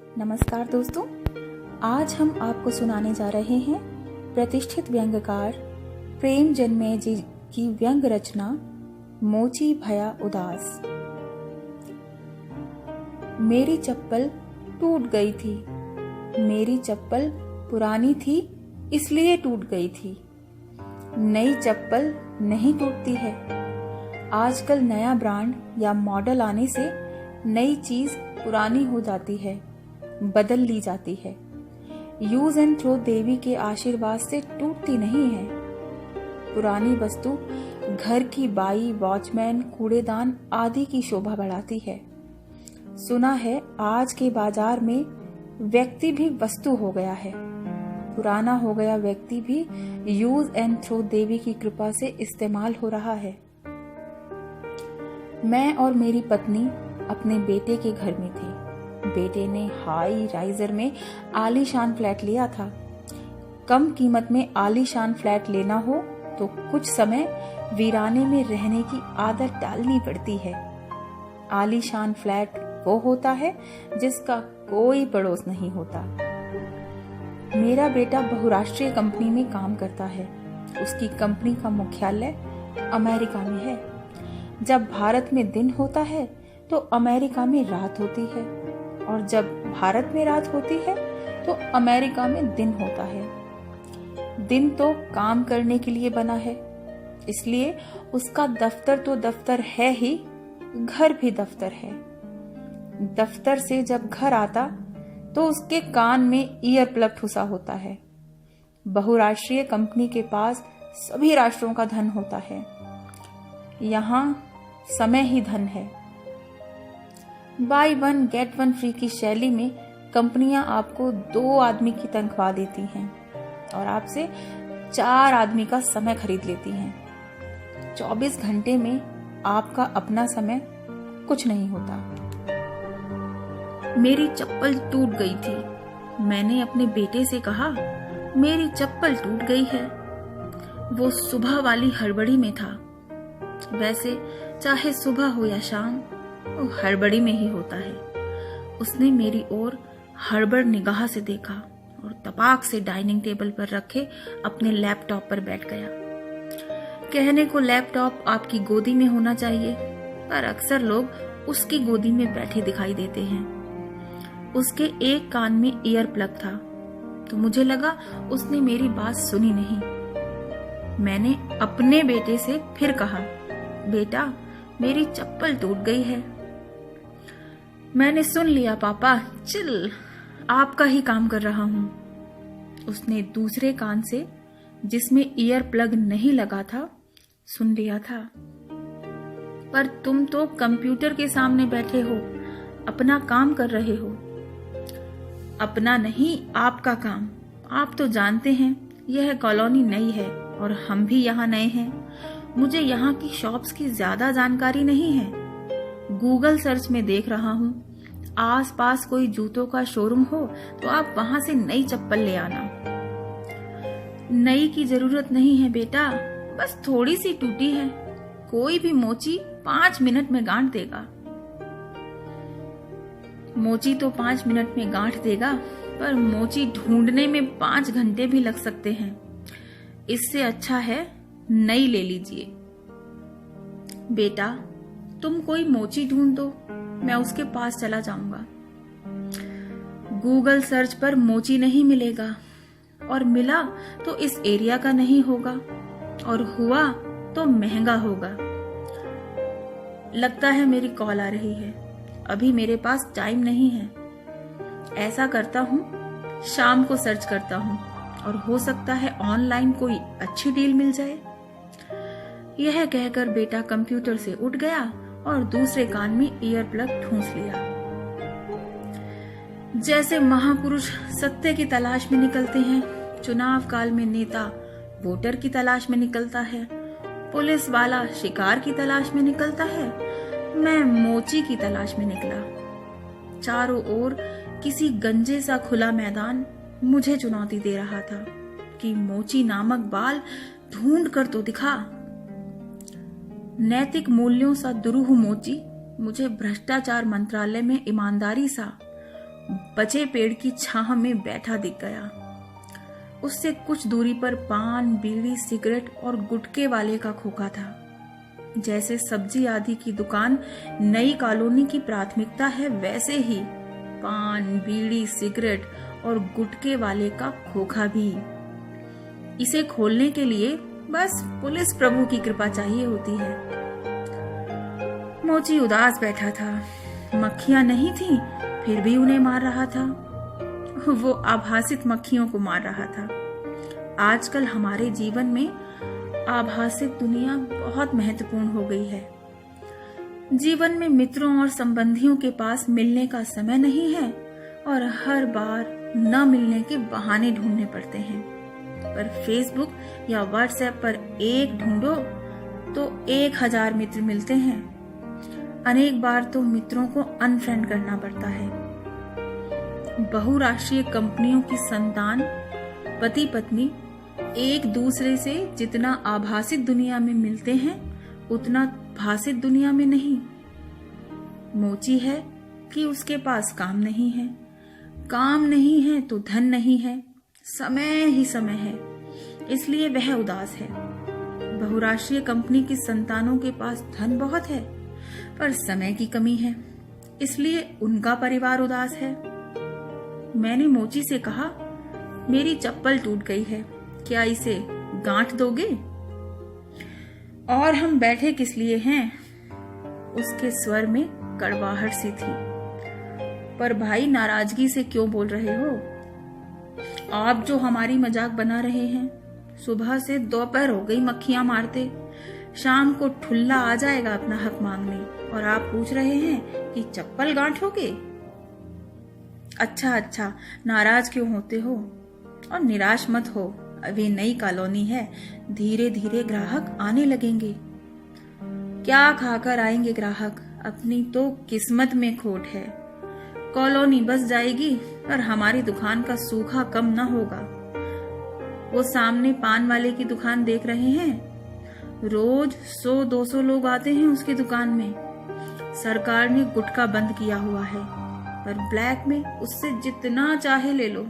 नमस्कार दोस्तों, आज हम आपको सुनाने जा रहे हैं प्रतिष्ठित व्यंग्यकार प्रेम जन्मेजय जी की व्यंग रचना मोची भया उदास। मेरी चप्पल टूट गई थी, मेरी चप्पल पुरानी थी इसलिए टूट गई थी। नई चप्पल नहीं टूटती है। आजकल नया ब्रांड या मॉडल आने से नई चीज पुरानी हो जाती है, बदल ली जाती है। यूज एंड थ्रो देवी के आशीर्वाद से टूटती नहीं है। पुरानी वस्तु घर की बाई, वॉचमैन, कूड़ेदान आदि की शोभा बढ़ाती है। सुना है आज के बाजार में व्यक्ति भी वस्तु हो गया है। पुराना हो गया व्यक्ति भी यूज एंड थ्रो देवी की कृपा से इस्तेमाल हो रहा है। मैं और मेरी पत्नी अपने बेटे के घर में थे। बेटे ने हाई राइजर में आलीशान फ्लैट लिया था। कम कीमत में आलीशान फ्लैट लेना हो तो कुछ समय वीराने में रहने की आदत डालनी पड़ती है। आलीशान फ्लैट वो होता है जिसका कोई पड़ोस नहीं होता। मेरा बेटा बहुराष्ट्रीय कंपनी में काम करता है। उसकी कंपनी का मुख्यालय अमेरिका में है। जब भारत में दिन होता है तो अमेरिका में रात होती है, और जब भारत में रात होती है तो अमेरिका में दिन होता है। दिन तो काम करने के लिए बना है, इसलिए उसका दफ्तर तो दफ्तर है ही, घर भी दफ्तर है। दफ्तर से जब घर आता तो उसके कान में ईयर प्लग ठुसा होता है। बहुराष्ट्रीय कंपनी के पास सभी राष्ट्रों का धन होता है। यहाँ समय ही धन है। By one get one free की शैली में कंपनियां आपको 2 आदमी की तनख्वाह देती हैं और आपसे 4 आदमी का समय खरीद लेती हैं। 24 घंटे में आपका अपना समय कुछ नहीं होता। मेरी चप्पल टूट गई थी। मैंने अपने बेटे से कहा, मेरी चप्पल टूट गई है। वो सुबह वाली हड़बड़ी में था। वैसे चाहे सुबह हो या शाम, वो हड़बड़ी में ही होता है। उसने मेरी ओर हड़बड़ निगाह से देखा और तपाक से डाइनिंग टेबल पर रखे अपने लैपटॉप पर बैठ गया। कहने को लैपटॉप आपकी गोदी में होना चाहिए, पर अक्सर लोग उसकी गोदी में बैठे दिखाई देते हैं। उसके एक कान में ईयर प्लग था, तो मुझे लगा उसने मेरी बात सुनी नहीं। मैंने अपने बेटे से फिर कहा, बेटा मेरी चप्पल टूट गई है। मैंने सुन लिया पापा, चिल, आपका ही काम कर रहा हूं। उसने दूसरे कान से, जिसमें ईयर प्लग नहीं लगा था, सुन लिया था। पर तुम तो कंप्यूटर के सामने बैठे हो, अपना काम कर रहे हो। अपना नहीं, आपका काम। आप तो जानते हैं यह कॉलोनी नई है और हम भी यहाँ नए हैं। मुझे यहाँ की शॉप्स की ज्यादा जानकारी नहीं है। गूगल सर्च में देख रहा हूँ, आस पास कोई जूतों का शोरूम हो तो आप वहां से नई चप्पल ले आना। नई की जरूरत नहीं है बेटा, बस थोड़ी सी टूटी है। कोई भी मोची 5 मिनट में गांठ देगा। मोची तो 5 मिनट में गांठ देगा, पर मोची ढूंढने में 5 घंटे भी लग सकते हैं। इससे अच्छा है नई ले लीजिए। बेटा तुम कोई मोची ढूंढ दो, मैं उसके पास चला जाऊंगा। गूगल सर्च पर मोची नहीं मिलेगा, और मिला तो इस एरिया का नहीं होगा, और हुआ तो महंगा होगा। लगता है मेरी कॉल आ रही है, अभी मेरे पास टाइम नहीं है। ऐसा करता हूँ, शाम को सर्च करता हूँ और हो सकता है ऑनलाइन कोई अच्छी डील मिल जाए। यह कहकर बेटा कंप्यूटर से उठ गया और दूसरे कान में ईयर प्लग ठूंस लिया। जैसे महापुरुष सत्य की तलाश में निकलते हैं, चुनाव काल में नेता वोटर की तलाश में निकलता है, पुलिस वाला शिकार की तलाश में निकलता है, मैं मोची की तलाश में निकला। चारों ओर किसी गंजे सा खुला मैदान मुझे चुनौती दे रहा था कि मोची नामक बाल ढूंढ कर तो दिखा। नैतिक मूल्यों सा दुरूह मोची मुझे भ्रष्टाचार मंत्रालय में ईमानदारी सा बचे पेड़ की छाह में बैठा दिख गया। उससे कुछ दूरी पर पान, बीड़ी, सिगरेट और गुटके वाले का खोखा था। जैसे सब्जी आदि की दुकान नई कॉलोनी की प्राथमिकता है, वैसे ही पान, बीड़ी, सिगरेट और गुटके वाले का खोखा भी। इसे खोलने के लिए बस पुलिस प्रभु की कृपा चाहिए होती है। मोची उदास बैठा था। मक्खियां नहीं थी, फिर भी उन्हें मार रहा था। वो आभासित मक्खियों को मार रहा था। आजकल हमारे जीवन में आभासित दुनिया बहुत महत्वपूर्ण हो गई है। जीवन में मित्रों और संबंधियों के पास मिलने का समय नहीं है और हर बार न मिलने के बहाने ढूंढने पड़ते हैं। पर फेसबुक या व्हाट्सएप पर एक ढूंढो तो 1000 मित्र मिलते हैं। अनेक बार तो मित्रों को अनफ्रेंड करना पड़ता है। बहुराष्ट्रीय कंपनियों की संतान, पति पत्नी एक दूसरे से जितना आभासित दुनिया में मिलते हैं, उतना भासित दुनिया में नहीं। मोची है कि उसके पास काम नहीं है। काम नहीं है तो धन नहीं है, समय ही समय है, इसलिए वह उदास है। बहुराष्ट्रीय कंपनी की संतानों के पास धन बहुत है, पर समय की कमी है, इसलिए उनका परिवार उदास है। मैंने मोची से कहा, मेरी चप्पल टूट गई है, क्या इसे गांठ दोगे? और हम बैठे किस लिए हैं? उसके स्वर में कड़वाहट सी थी। पर भाई, नाराजगी से क्यों बोल रहे हो? आप जो हमारी मजाक बना रहे हैं। सुबह से दोपहर हो गई मक्खियां मारते, शाम को ठुल्ला आ जाएगा अपना हक मांगने, और आप पूछ रहे हैं कि चप्पल गांठोगे? अच्छा, नाराज क्यों होते हो? और निराश मत हो, अभी नई कॉलोनी है, धीरे धीरे ग्राहक आने लगेंगे। क्या खाकर आएंगे ग्राहक? अपनी तो किस्मत में खोट है। कॉलोनी बस जाएगी और हमारी दुकान का सूखा कम न होगा। वो सामने पान वाले की दुकान देख रहे हैं, रोज 100-200 लोग आते हैं उसकी दुकान में। सरकार ने गुटखा बंद किया हुआ है, पर ब्लैक में उससे जितना चाहे ले लो।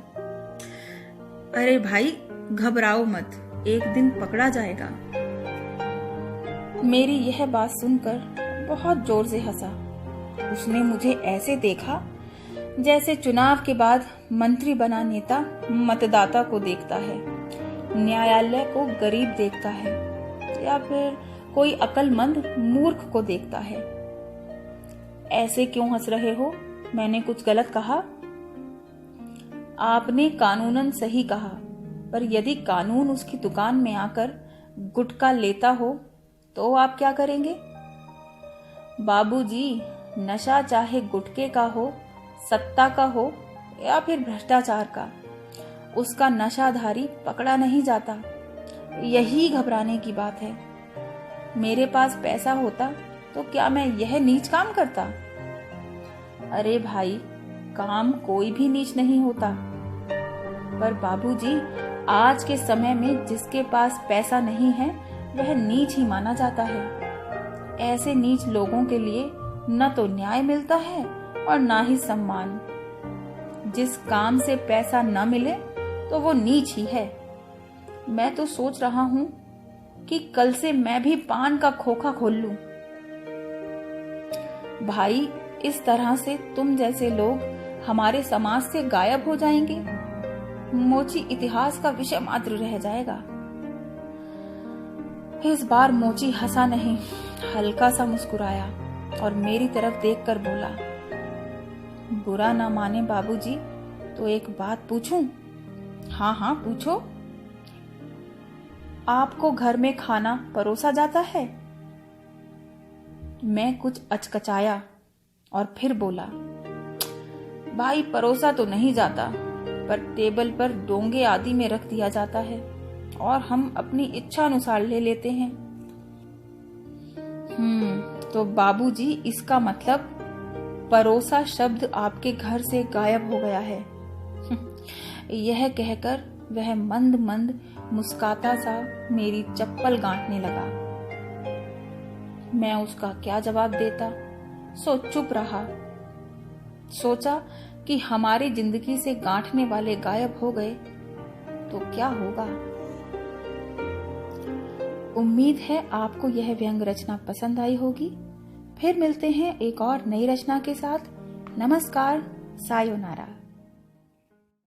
अरे भाई, घबराओ मत, एक दिन पकड़ा जाएगा। मेरी यह बात सुनकर बहुत जोर से हंसा। उसने मुझे ऐसे देखा जैसे चुनाव के बाद मंत्री बना नेता मतदाता को देखता है, न्यायालय को गरीब देखता है, या फिर कोई अक्लमंद मूर्ख को देखता है। ऐसे क्यों हंस रहे हो? मैंने कुछ गलत कहा? आपने कानूनन सही कहा, पर यदि कानून उसकी दुकान में आकर गुटखा लेता हो तो आप क्या करेंगे? बाबूजी, नशा चाहे गुटखे का हो, सत्ता का हो या फिर भ्रष्टाचार का, उसका नशाधारी पकड़ा नहीं जाता। यही घबराने की बात है। मेरे पास पैसा होता तो क्या मैं यह नीच काम करता? अरे भाई, काम कोई भी नीच नहीं होता। पर बाबूजी, आज के समय में जिसके पास पैसा नहीं है वह नीच ही माना जाता है। ऐसे नीच लोगों के लिए न तो न्याय मिलता है और ना ही सम्मान। जिस काम से पैसा न मिले तो वो नीच ही है। मैं तो सोच रहा हूं कि कल से मैं भी पान का खोखा खोल लूं। भाई, इस तरह से तुम जैसे लोग हमारे समाज से गायब हो जाएंगे। मोची इतिहास का विषय मात्र रह जाएगा। इस बार मोची हंसा नहीं, हल्का सा मुस्कुराया और मेरी तरफ देखकर बोला, बुरा ना माने बाबूजी, तो एक बात पूछूं? हाँ, पूछो। आपको घर में खाना परोसा जाता है? मैं कुछ अचकचाया और फिर बोला, भाई, परोसा तो नहीं जाता, पर टेबल पर डोंगे आदि में रख दिया जाता है और हम अपनी इच्छा अनुसार ले लेते हैं। तो बाबूजी, इसका मतलब परोसा शब्द आपके घर से गायब हो गया है। यह कहकर वह मंद मंद मुस्काता सा मेरी चप्पल गांठने लगा। मैं उसका क्या जवाब देता, सो चुप रहा। सोचा कि हमारी जिंदगी से गांठने वाले गायब हो गए तो क्या होगा। उम्मीद है आपको यह व्यंग रचना पसंद आई होगी। फिर मिलते हैं एक और नई रचना के साथ। नमस्कार, सायोनारा।